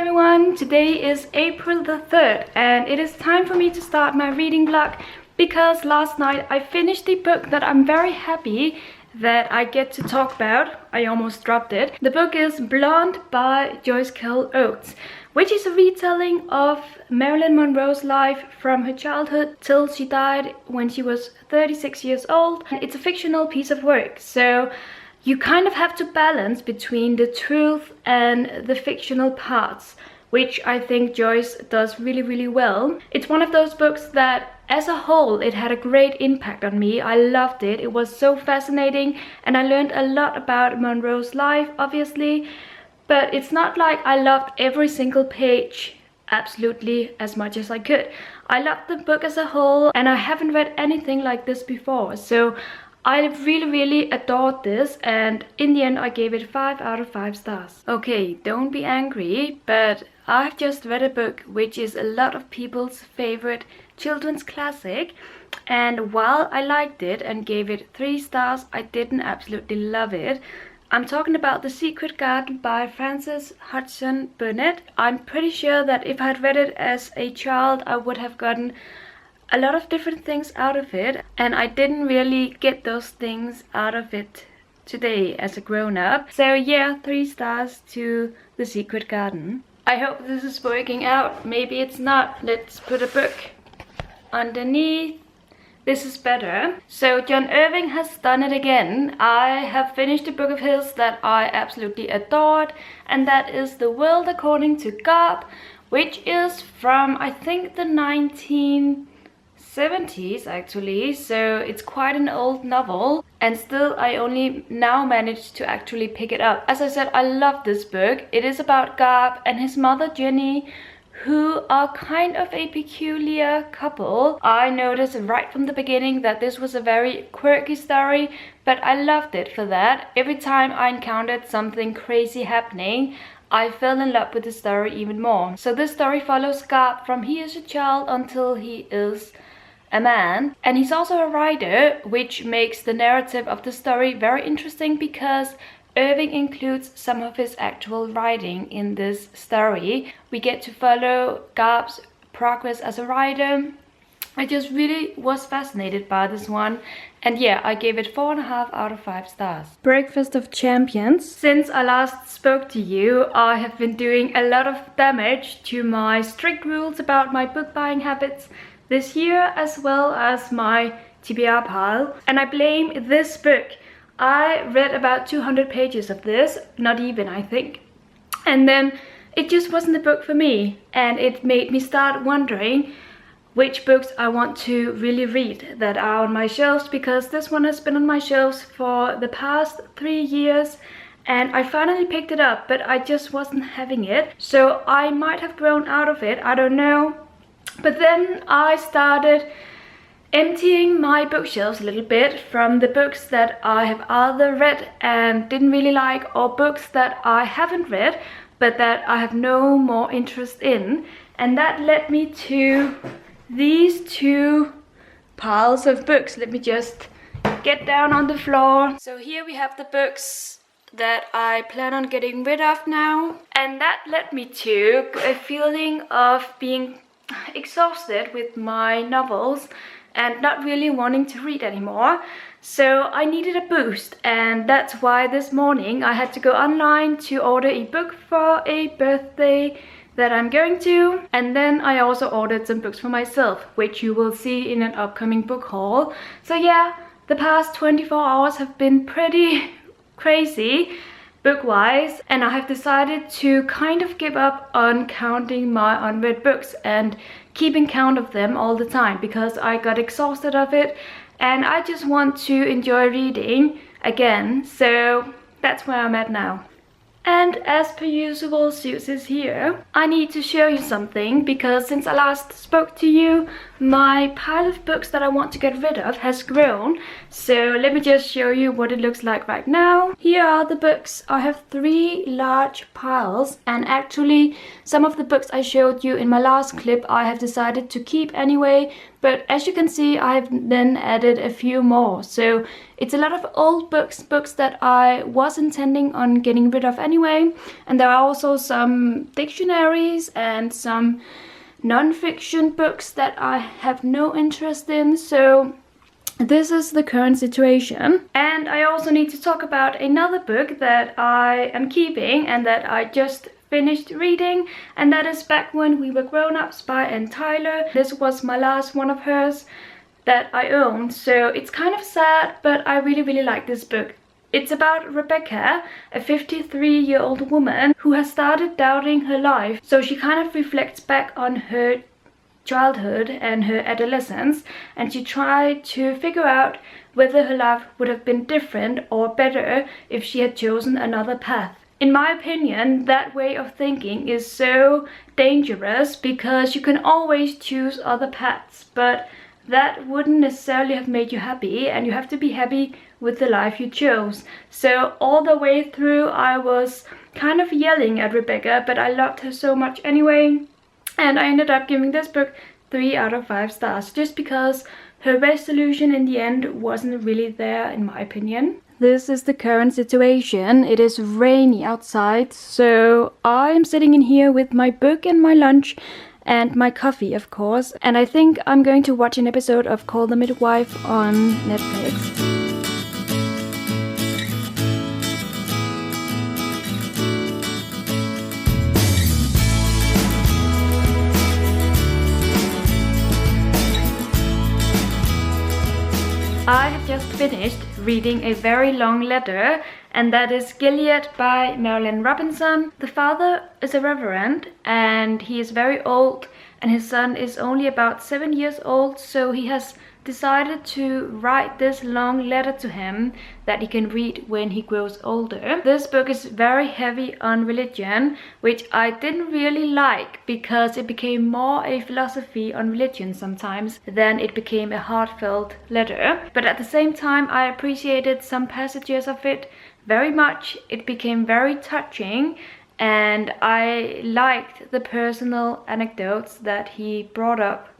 everyone, today is April the 3rd and it is time for me to start my reading vlog because last night I finished the book that I'm very happy that I get to talk about. I almost dropped it. The book is Blonde by Joyce Carol Oates, which is a retelling of Marilyn Monroe's life from her childhood till she died when she was 36 years old. It's a fictional piece of work, so you kind of have to balance between the truth and the fictional parts, which I think Joyce does really well. It's one of those books that as a whole it had a great impact on me. I loved it. It was so fascinating and I learned a lot about Monroe's life, obviously, but it's not like I loved every single page absolutely as much as I could. I loved the book as a whole and I haven't read anything like this before, so I really adored this, and in the end I gave it 5 out of 5 stars. Okay, don't be angry, but I've just read a book which is a lot of people's favorite children's classic, and while I liked it and gave it 3 stars, I didn't absolutely love it. I'm talking about The Secret Garden by Frances Hodgson Burnett. I'm pretty sure that if I had read it as a child, I would have gotten a lot of different things out of it, and I didn't really get those things out of it today as a grown-up. So yeah, 3 stars to The Secret Garden. I hope this is working out. Maybe it's not. Let's put a book underneath. This is better. So John Irving has done it again. I have finished a book of his that I absolutely adored, and that is The World According to Garp, which is from, I think, the 1970s actually, so it's quite an old novel, and still I only now managed to actually pick it up. As I said, I love this book. It is about Garp and his mother Jenny, who are kind of a peculiar couple. I noticed right from the beginning that this was a very quirky story, but I loved it for that. Every time I encountered something crazy happening, I fell in love with the story even more. So this story follows Garp from he is a child until he is a man, and he's also a writer, which makes the narrative of the story very interesting because Irving includes some of his actual writing in this story. We get to follow Garp's progress as a writer. I just really was fascinated by this one, and yeah, I gave it 4.5 out of 5 stars. Breakfast of Champions. Since I last spoke to you, I have been doing a lot of damage to my strict rules about my book buying habits this year, as well as my TBR pile, and I blame this book. I read about 200 pages of this, not even, I think, and then it just wasn't the book for me, and it made me start wondering which books I want to really read that are on my shelves, because this one has been on my shelves for the past 3 years and I finally picked it up, but I just wasn't having it, so I might have grown out of it, I don't know. But then I started emptying my bookshelves a little bit from the books that I have either read and didn't really like, or books that I haven't read but that I have no more interest in, and that led me to these 2 piles of books. Let me just get down on the floor. So here we have the books that I plan on getting rid of now, and that led me to a feeling of being exhausted with my novels and not really wanting to read anymore. So I needed a boost, and that's why this morning I had to go online to order a book for a birthday that I'm going to, and then I also ordered some books for myself, which you will see in an upcoming book haul. So yeah, the past 24 hours have been pretty crazy book-wise, and I have decided to kind of give up on counting my unread books and keeping count of them all the time, because I got exhausted of it and I just want to enjoy reading again. So that's where I'm at now. And as per usual, Suze is here. I need to show you something, because since I last spoke to you, my pile of books that I want to get rid of has grown. So let me just show you what it looks like right now. Here are the books. I have 3 large piles, and actually some of the books I showed you in my last clip I have decided to keep anyway, but as you can see I have then added a few more. So it's a lot of old books that I was intending on getting rid of anyway, anyway. And there are also some dictionaries and some non-fiction books that I have no interest in. So this is the current situation. And I also need to talk about another book that I am keeping and that I just finished reading, and that is Back When We Were Grown-Ups by Anne Tyler. This was my last one of hers that I owned, so it's kind of sad, but I really like this book. It's about Rebecca, a 53-year-old woman who has started doubting her life. So she kind of reflects back on her childhood and her adolescence, and she tried to figure out whether her life would have been different or better if she had chosen another path. In my opinion, that way of thinking is so dangerous because you can always choose other paths, but that wouldn't necessarily have made you happy, and you have to be happy with the life you chose. So all the way through I was kind of yelling at Rebecca, but I loved her so much anyway. And I ended up giving this book 3 out of 5 stars, just because her resolution in the end wasn't really there in my opinion. This is the current situation. It is rainy outside, so I'm sitting in here with my book and my lunch and my coffee, of course. And I think I'm going to watch an episode of Call the Midwife on Netflix. I have just finished reading a very long letter, and that is Gilead by Marilynne Robinson. The father is a reverend and he is very old, and his son is only about 7 years old, so he has decided to write this long letter to him that he can read when he grows older. This book is very heavy on religion, which I didn't really like because it became more a philosophy on religion sometimes than it became a heartfelt letter. But at the same time, I appreciated some passages of it very much. It became very touching, and I liked the personal anecdotes that he brought up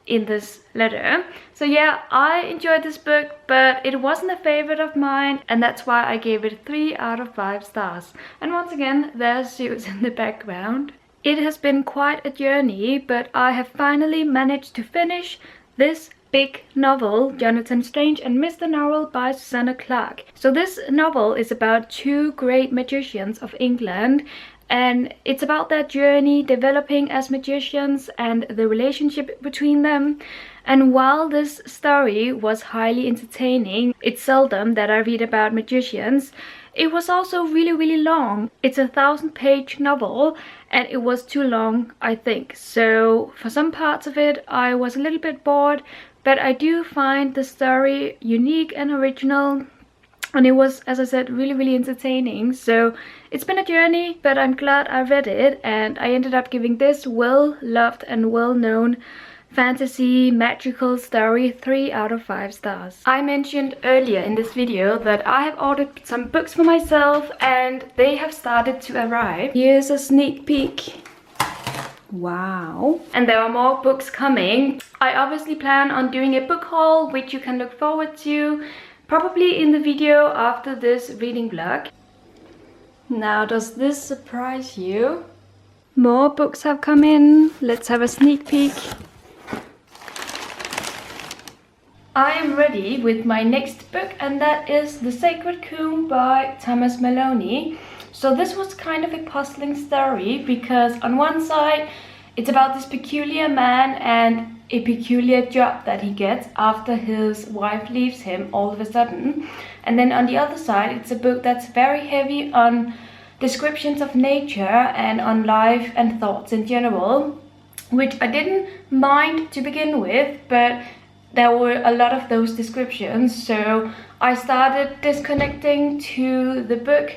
in this letter. So yeah, I enjoyed this book, but it wasn't a favorite of mine, and that's why I gave it 3 out of 5 stars. And once again, there's Zeus in the background. It has been quite a journey, but I have finally managed to finish this big novel, Jonathan Strange and Mr. Norrell by Susanna Clarke. So this novel is about 2 great magicians of England, and it's about their journey developing as magicians and the relationship between them. And while this story was highly entertaining, it's seldom that I read about magicians, it was also really long. It's a 1,000-page novel, and it was too long, I think. So for some parts of it I was a little bit bored, but I do find the story unique and original. And it was, as I said, really entertaining. So it's been a journey, but I'm glad I read it, and I ended up giving this well-loved and well-known fantasy magical story 3 out of 5 stars. I mentioned earlier in this video that I have ordered some books for myself, and they have started to arrive. Here's a sneak peek. Wow. And there are more books coming. I obviously plan on doing a book haul, which you can look forward to probably in the video after this reading vlog. Now, does this surprise you? More books have come in. Let's have a sneak peek. I am ready with my next book, and that is The Sacred Comb by Thomas Maloney. So this was kind of a puzzling story, because on one side it's about this peculiar man and a peculiar job that he gets after his wife leaves him all of a sudden. And then on the other side, it's a book that's very heavy on descriptions of nature and on life and thoughts in general, which I didn't mind to begin with, but there were a lot of those descriptions, so I started disconnecting to the book.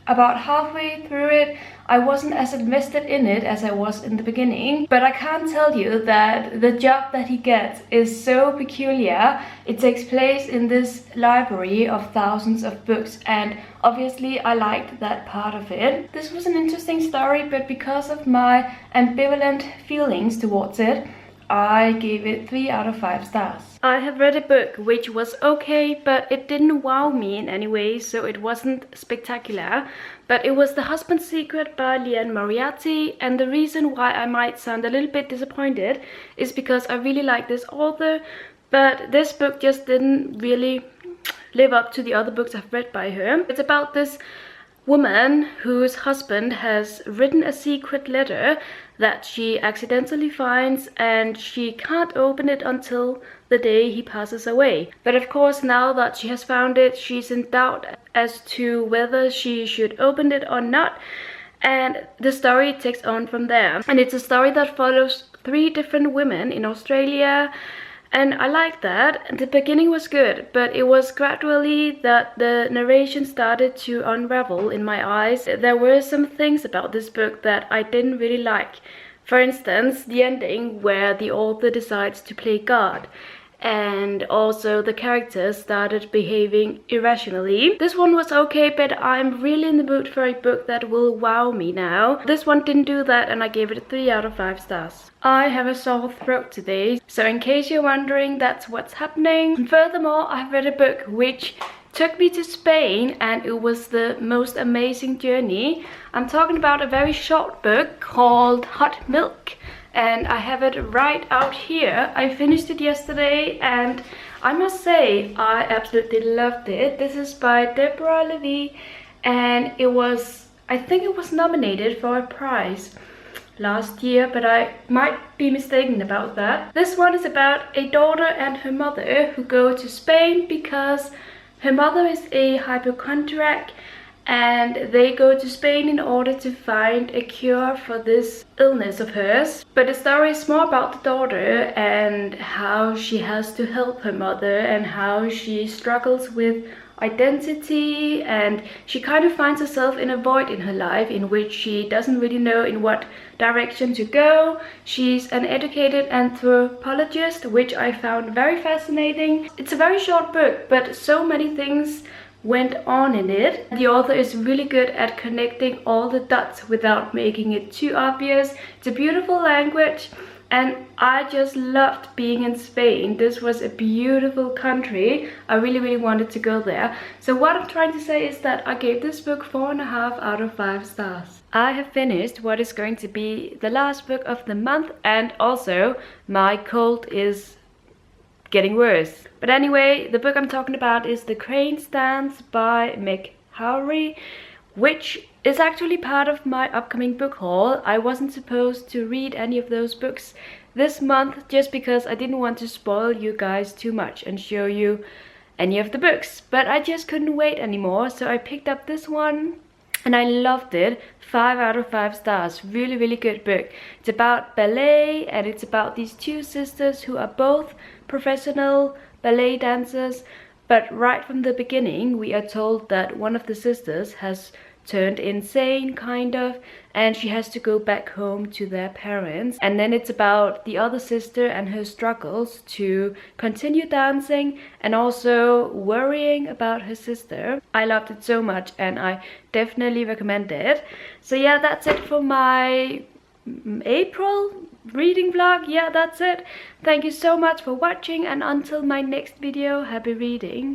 About halfway through it, I wasn't as invested in it as I was in the beginning, but I can't tell you that the job that he gets is so peculiar. It takes place in this library of thousands of books, and obviously I liked that part of it. This was an interesting story, but because of my ambivalent feelings towards it, I gave it 3 out of 5 stars. I have read a book which was okay, but it didn't wow me in any way, so it wasn't spectacular. But it was The Husband's Secret by Liane Moriarty, and the reason why I might sound a little bit disappointed is because I really like this author, but this book just didn't really live up to the other books I've read by her. It's about this woman whose husband has written a secret letter that she accidentally finds, and she can't open it until the day he passes away. But of course, now that she has found it, she's in doubt as to whether she should open it or not, and the story takes on from there. And it's a story that follows 3 different women in Australia, and I like that. The beginning was good, but it was gradually that the narration started to unravel in my eyes. There were some things about this book that I didn't really like. For instance, the ending where the author decides to play God, and also the characters started behaving irrationally. This one was okay, but I'm really in the mood for a book that will wow me now. This one didn't do that, and I gave it 3 out of 5 stars. I have a sore throat today, so in case you're wondering, that's what's happening. And furthermore, I've read a book which took me to Spain, and it was the most amazing journey. I'm talking about a very short book called Hot Milk, and I have it right out here. I finished it yesterday, and I must say I absolutely loved it. This is by Deborah Levy, and I think it was nominated for a prize last year, but I might be mistaken about that. This one is about a daughter and her mother who go to Spain because her mother is a hypochondriac, and they go to Spain in order to find a cure for this illness of hers. But the story is more about the daughter and how she has to help her mother, and how she struggles with identity, and she kind of finds herself in a void in her life in which she doesn't really know in what direction to go. She's an educated anthropologist, which I found very fascinating. It's a very short book, but so many things went on in it. The author is really good at connecting all the dots without making it too obvious. It's a beautiful language, and I just loved being in Spain. This was a beautiful country. I really wanted to go there. So what I'm trying to say is that I gave this book 4.5 out of 5 stars. I have finished what is going to be the last book of the month, and also my cold is getting worse. But anyway, the book I'm talking about is The Crane's Dance by Meg Howry, which is actually part of my upcoming book haul. I wasn't supposed to read any of those books this month just because I didn't want to spoil you guys too much and show you any of the books, but I just couldn't wait anymore, so I picked up this one and I loved it. 5 out of 5 stars. Really good book. It's about ballet, and it's about these 2 sisters who are both professional ballet dancers, but right from the beginning we are told that one of the sisters has turned insane, kind of, and she has to go back home to their parents. And then it's about the other sister and her struggles to continue dancing, and also worrying about her sister. I loved it so much, and I definitely recommend it. So yeah, that's it for my April reading vlog. Yeah, that's it. Thank you so much for watching, and until my next video, happy reading.